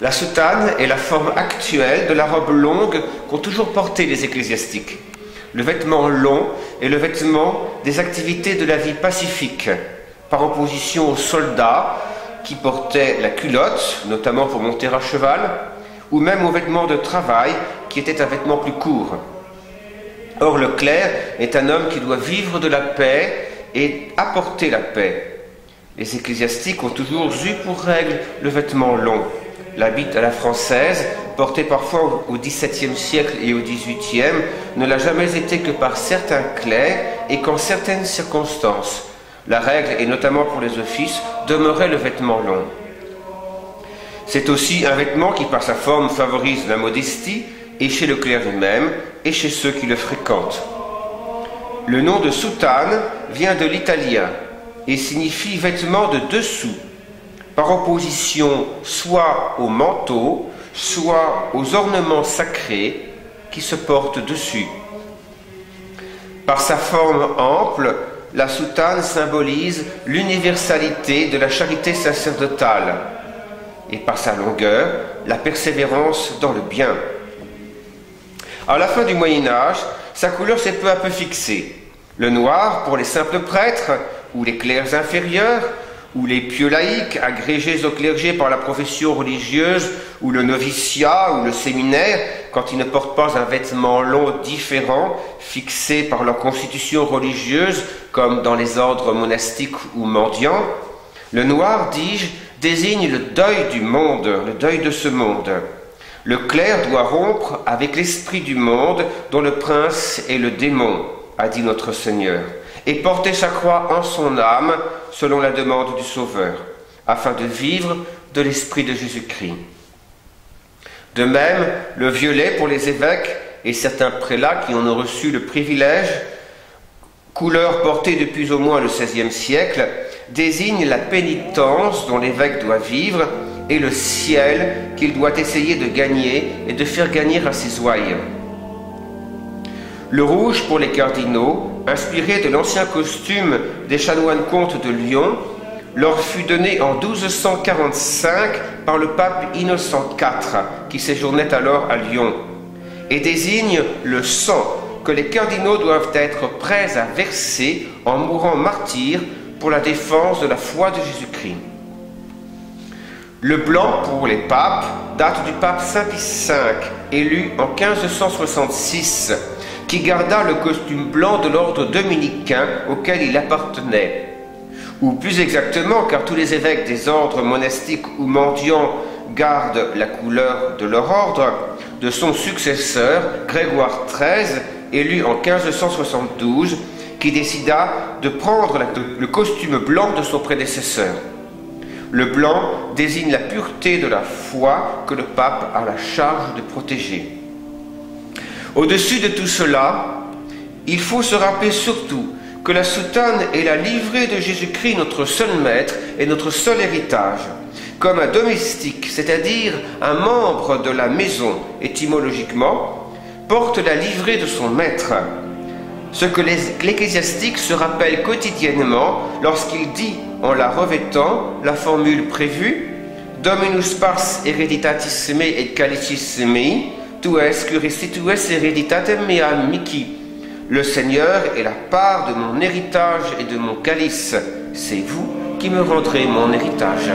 La soutane est la forme actuelle de la robe longue qu'ont toujours portée les ecclésiastiques. Le vêtement long est le vêtement des activités de la vie pacifique, par opposition aux soldats qui portaient la culotte, notamment pour monter à cheval, ou même aux vêtements de travail qui étaient un vêtement plus court. Or, le clerc est un homme qui doit vivre de la paix et apporter la paix. Les ecclésiastiques ont toujours eu pour règle le vêtement long. L'habit à la française, porté parfois au XVIIe siècle et au XVIIIe, ne l'a jamais été que par certains clercs et qu'en certaines circonstances. La règle, et notamment pour les offices, demeurait le vêtement long. C'est aussi un vêtement qui, par sa forme, favorise la modestie, et chez le clerc lui-même, et chez ceux qui le fréquentent. Le nom de soutane vient de l'italien et signifie vêtement de dessous, par opposition soit au manteau, soit aux ornements sacrés qui se portent dessus. Par sa forme ample, la soutane symbolise l'universalité de la charité sacerdotale et par sa longueur, la persévérance dans le bien. À la fin du Moyen-Âge, sa couleur s'est peu à peu fixée. Le noir pour les simples prêtres ou les clercs inférieurs, ou les pieux laïcs agrégés au clergé par la profession religieuse, ou le noviciat, ou le séminaire, quand ils ne portent pas un vêtement long différent, fixé par leur constitution religieuse, comme dans les ordres monastiques ou mendiants. Le noir, dis-je, désigne le deuil du monde, le deuil de ce monde. Le clerc doit rompre avec l'esprit du monde, dont le prince est le démon, a dit notre Seigneur, et porter sa croix en son âme, selon la demande du Sauveur, afin de vivre de l'esprit de Jésus-Christ. De même, le violet pour les évêques et certains prélats qui en ont reçu le privilège, couleur portée depuis au moins le XVIe siècle, désigne la pénitence dont l'évêque doit vivre et le ciel qu'il doit essayer de gagner et de faire gagner à ses ouailles. Le rouge pour les cardinaux, inspiré de l'ancien costume des chanoines comtes de Lyon, leur fut donné en 1245 par le pape Innocent IV, qui séjournait alors à Lyon, et désigne le sang que les cardinaux doivent être prêts à verser en mourant martyrs pour la défense de la foi de Jésus-Christ. Le blanc pour les papes date du pape Saint Pie V, élu en 1566, qui garda le costume blanc de l'ordre dominicain auquel il appartenait. Ou plus exactement, car tous les évêques des ordres monastiques ou mendiants gardent la couleur de leur ordre, de son successeur, Grégoire XIII, élu en 1572, qui décida de prendre le costume blanc de son prédécesseur. Le blanc désigne la pureté de la foi que le pape a la charge de protéger. Au-dessus de tout cela, il faut se rappeler surtout que la soutane est la livrée de Jésus-Christ, notre seul maître et notre seul héritage, comme un domestique, c'est-à-dire un membre de la maison, étymologiquement, porte la livrée de son maître. Ce que l'ecclésiastique se rappelle quotidiennement lorsqu'il dit, en la revêtant, la formule prévue « Dominus pars hereditatis mei et calicis mei, tu es que restitues hereditatem mea mihi » Le Seigneur est la part de mon héritage et de mon calice. C'est vous qui me rendrez mon héritage.